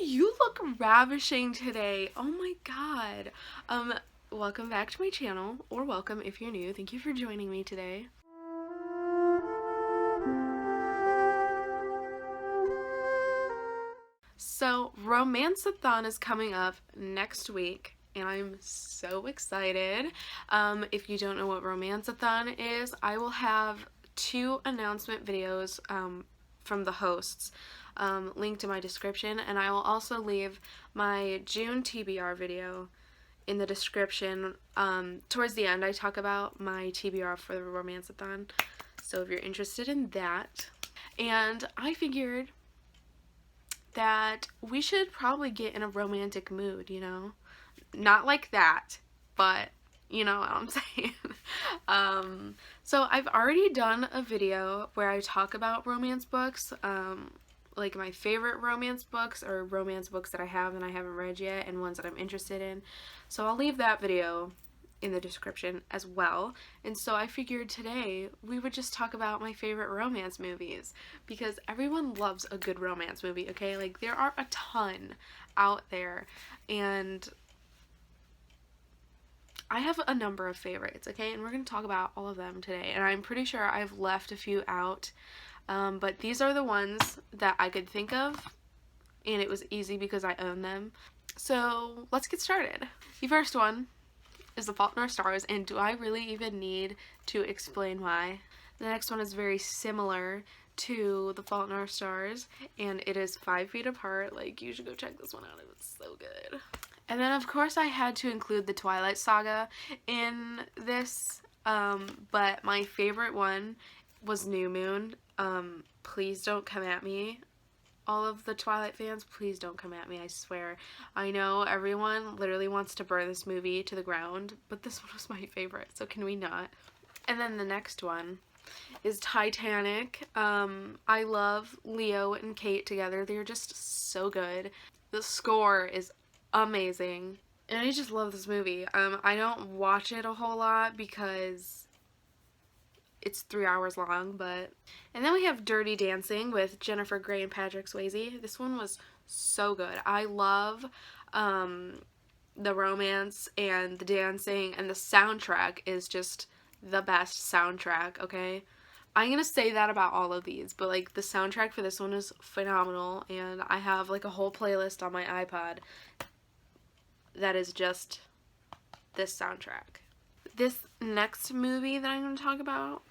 you look ravishing today. Oh my god. Welcome back to my channel, or welcome if you're new. Thank you for joining me today. So, Romanceathon is coming up next week, and I'm so excited. If you don't know what Romanceathon is, I will have 2 announcement videos from the hosts linked in my description, and I will also leave my June TBR video in the description. Towards the end I talk about my TBR for the Romanceathon, so if you're interested in that. And I figured that we should probably get in a romantic mood, you know? Not like that, but you know what I'm saying. So I've already done a video where I talk about romance books, like my favorite romance books, or romance books that I have and I haven't read yet, and ones that I'm interested in. So I'll leave that video in the description as well. And so I figured today we would just talk about my favorite romance movies, because everyone loves a good romance movie, okay? Like, there are a ton out there, and I have a number of favorites, okay? And we're going to talk about all of them today, and I'm pretty sure I've left a few out, but these are the ones that I could think of, and it was easy because I own them. So let's get started. The first one is The Fault in Our Stars, and do I really even need to explain why? The next one is very similar to The Fault in Our Stars, and it is 5 Feet Apart. Like, you should go check this one out. It was so good. And then of course I had to include the Twilight Saga in this, but my favorite one was New Moon. Please don't come at me. All of the Twilight fans, please don't come at me, I swear. I know everyone literally wants to burn this movie to the ground, but this one was my favorite, so can we not? And then the next one is Titanic. I love Leo and Kate together. They're just so good. The score is amazing, and I just love this movie. I don't watch it a whole lot because it's 3 hours long, but... And then we have Dirty Dancing with Jennifer Grey and Patrick Swayze. This one was so good. I love the romance and the dancing, and the soundtrack is just the best soundtrack, okay? I'm gonna say that about all of these, but like the soundtrack for this one is phenomenal, and I have like a whole playlist on my iPod that is just this soundtrack. This next movie that I'm going to talk about,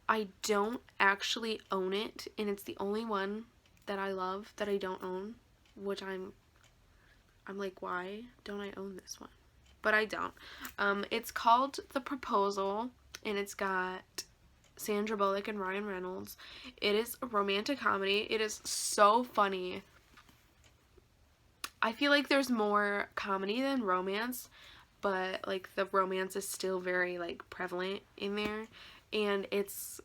I don't actually own it, and it's the only one that I love that I don't own, which I'm like, why don't I own this one? But I don't. It's called The Proposal, and it's got Sandra Bullock and Ryan Reynolds. It is a romantic comedy. It is so funny. I feel like there's more comedy than romance, but like the romance is still very like prevalent in there, and it's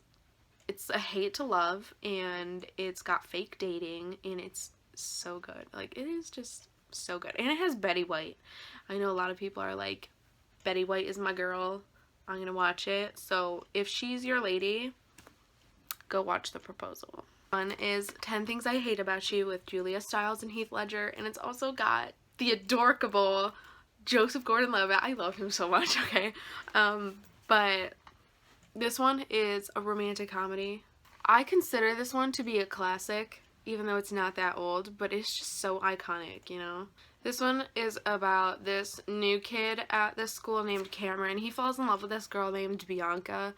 a hate to love, and it's got fake dating, and it's so good. Like, it is just so good. And it has Betty White. I know a lot of people are like, Betty White is my girl, I'm gonna watch it. So if she's your lady, go watch The Proposal. One is 10 Things I Hate About You with Julia Stiles and Heath Ledger, and it's also got the adorable Joseph Gordon-Levitt. I love him so much, okay? But this one is a romantic comedy. I consider this one to be a classic, even though it's not that old, but it's just so iconic, you know? This one is about this new kid at this school named Cameron. He falls in love with this girl named Bianca,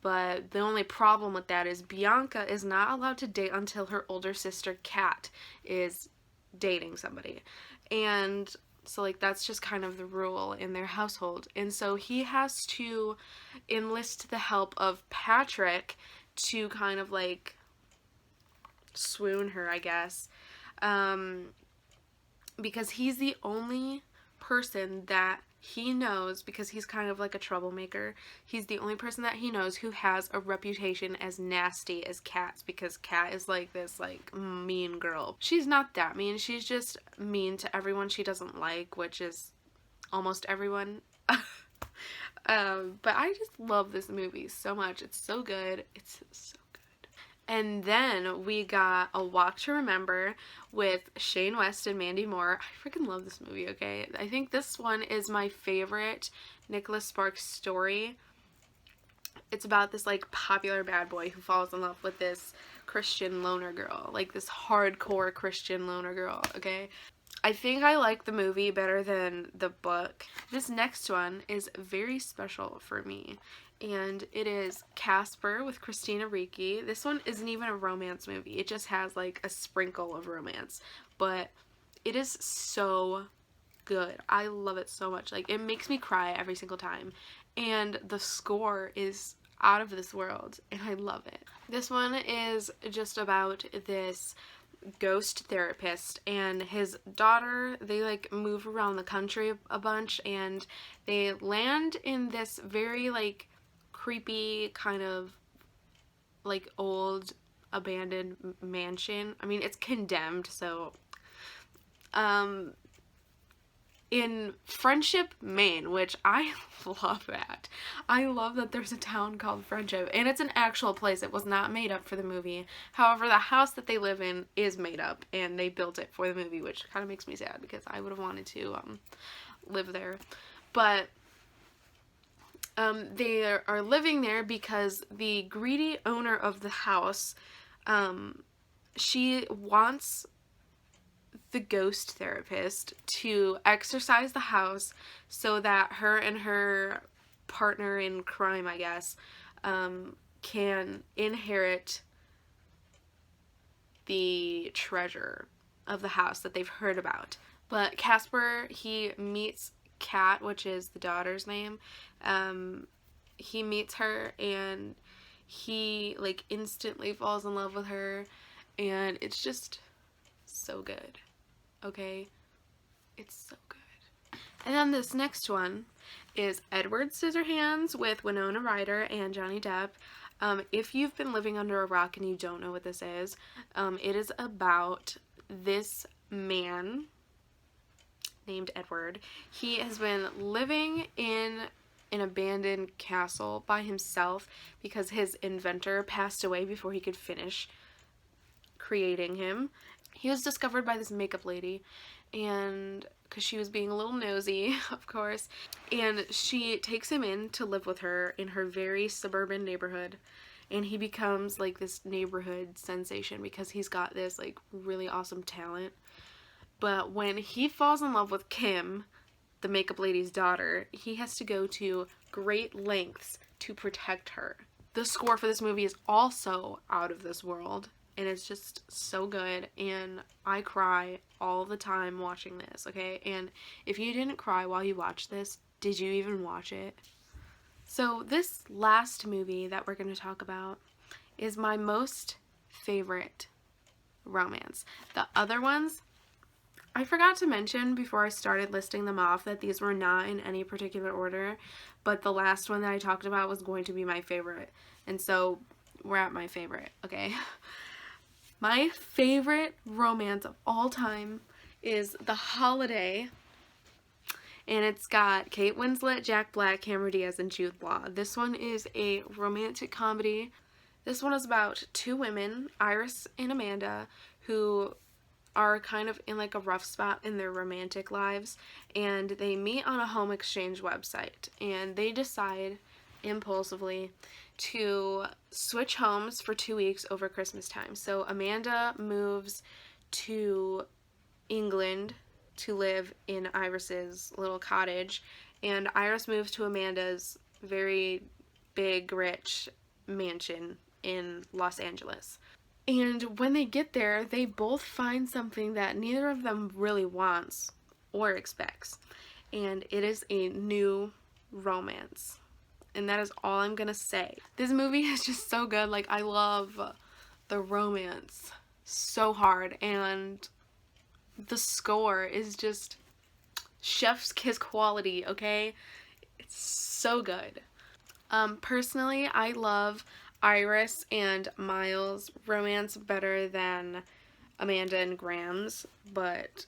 but the only problem with that is Bianca is not allowed to date until her older sister Kat is dating somebody. And so like that's just kind of the rule in their household. And so he has to enlist the help of Patrick to kind of like swoon her, I guess. Because he's the only person that he knows, because he's kind of like a troublemaker, he's the only person that he knows who has a reputation as nasty as Kat's, because Kat is like this like mean girl. She's not that mean, she's just mean to everyone she doesn't like, which is almost everyone. But I just love this movie so much. It's so good. It's so good. And then we got A Walk to Remember with Shane West and Mandy Moore. I freaking love this movie, okay? I think this one is my favorite Nicholas Sparks story. It's about this, like, popular bad boy who falls in love with this Christian loner girl. Like, this hardcore Christian loner girl, okay? I think I like the movie better than the book. This next one is very special for me, and it is Casper with Christina Ricci. This one isn't even a romance movie. It just has, like, a sprinkle of romance, but it is so good. I love it so much. Like, it makes me cry every single time, and the score is out of this world, and I love it. This one is just about this ghost therapist and his daughter. They, like, move around the country a bunch, and they land in this very, like, creepy kind of, like, old abandoned mansion. I mean, it's condemned, so in Friendship, Maine, which I love that. I love that there's a town called Friendship, and it's an actual place. It was not made up for the movie. However, the house that they live in is made up, and they built it for the movie, which kind of makes me sad because I would have wanted to live there. But they are living there because the greedy owner of the house, she wants the ghost therapist to exorcise the house so that her and her partner in crime, I guess, can inherit the treasure of the house that they've heard about. But Casper, he meets Kat, which is the daughter's name. He meets her, and he, like, instantly falls in love with her, and it's just so good. Okay, it's so good. And then this next one is Edward Scissorhands with Winona Ryder and Johnny Depp. If you've been living under a rock and you don't know what this is, it is about this man named Edward. He has been living in an abandoned castle by himself because his inventor passed away before he could finish creating him. He was discovered by this makeup lady, and because she was being a little nosy, of course, and she takes him in to live with her in her very suburban neighborhood, and he becomes, like, this neighborhood sensation because he's got this, like, really awesome talent. But when he falls in love with Kim, the makeup lady's daughter, he has to go to great lengths to protect her. The score for this movie is also out of this world, and it's just so good, and I cry all the time watching this, okay? And if you didn't cry while you watched this, did you even watch it? So this last movie that we're going to talk about is my most favorite romance. The other ones, I forgot to mention before I started listing them off that these were not in any particular order, but the last one that I talked about was going to be my favorite, and so we're at my favorite, okay? My favorite romance of all time is The Holiday, and it's got Kate Winslet, Jack Black, Cameron Diaz, and Jude Law. This one is a romantic comedy. This one is about two women, Iris and Amanda, who are kind of in, like, a rough spot in their romantic lives, and they meet on a home exchange website, and they decide impulsively to switch homes for 2 weeks over Christmas time. So Amanda moves to England to live in Iris's little cottage, and Iris moves to Amanda's very big, rich mansion in Los Angeles. And when they get there, they both find something that neither of them really wants or expects, and it is a new romance. And that is all I'm gonna say. This movie is just so good. Like, I love the romance so hard, and the score is just chef's kiss quality, okay? It's so good. Personally, I love Iris and Miles' romance better than Amanda and Graham's, but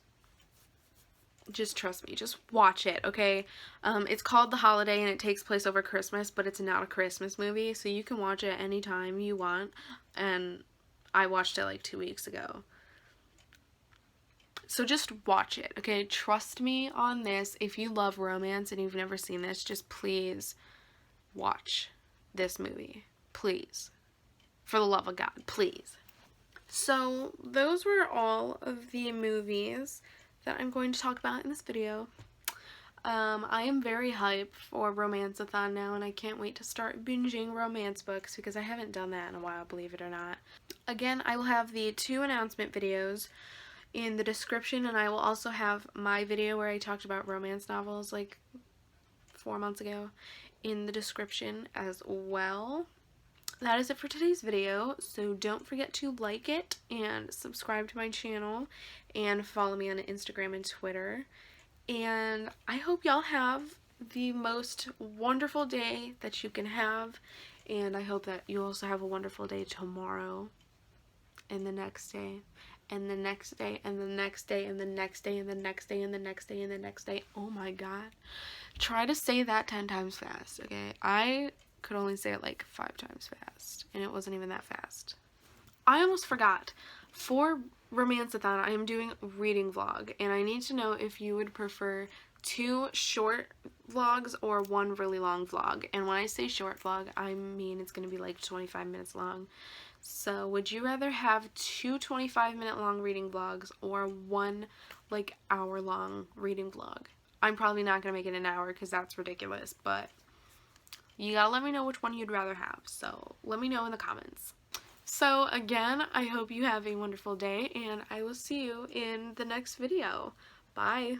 just trust me, just watch it, okay? It's called The Holiday, and it takes place over Christmas, but it's not a Christmas movie, so you can watch it anytime you want. and I watched it like 2 weeks ago. So just watch it, okay? Trust me on this. If you love romance and you've never seen this, just please watch this movie. Please. For the love of God, please. So those were all of the movies that I'm going to talk about in this video. I am very hyped for Romanceathon now, and I can't wait to start binging romance books because I haven't done that in a while, believe it or not. Again, I will have the 2 announcement videos in the description, and I will also have my video where I talked about romance novels like 4 months ago in the description as well. That is it for today's video, so don't forget to like it and subscribe to my channel and follow me on Instagram and Twitter. And I hope y'all have the most wonderful day that you can have, and I hope that you also have a wonderful day tomorrow and the next day and the next day and the next day and the next day and the next day and the next day and the next day. Oh my god. Try to say that 10 times fast, okay? I could only say it like 5 times fast, and it wasn't even that fast. I almost forgot. For Romanceathon, I am doing reading vlog, and I need to know if you would prefer 2 short vlogs or 1 really long vlog. And when I say short vlog, I mean it's going to be like 25 minutes long. So would you rather have 2 25-minute long reading vlogs or 1 like hour-long reading vlog? I'm probably not going to make it an hour because that's ridiculous, but you gotta let me know which one you'd rather have, so let me know in the comments. So again, I hope you have a wonderful day, and I will see you in the next video. Bye!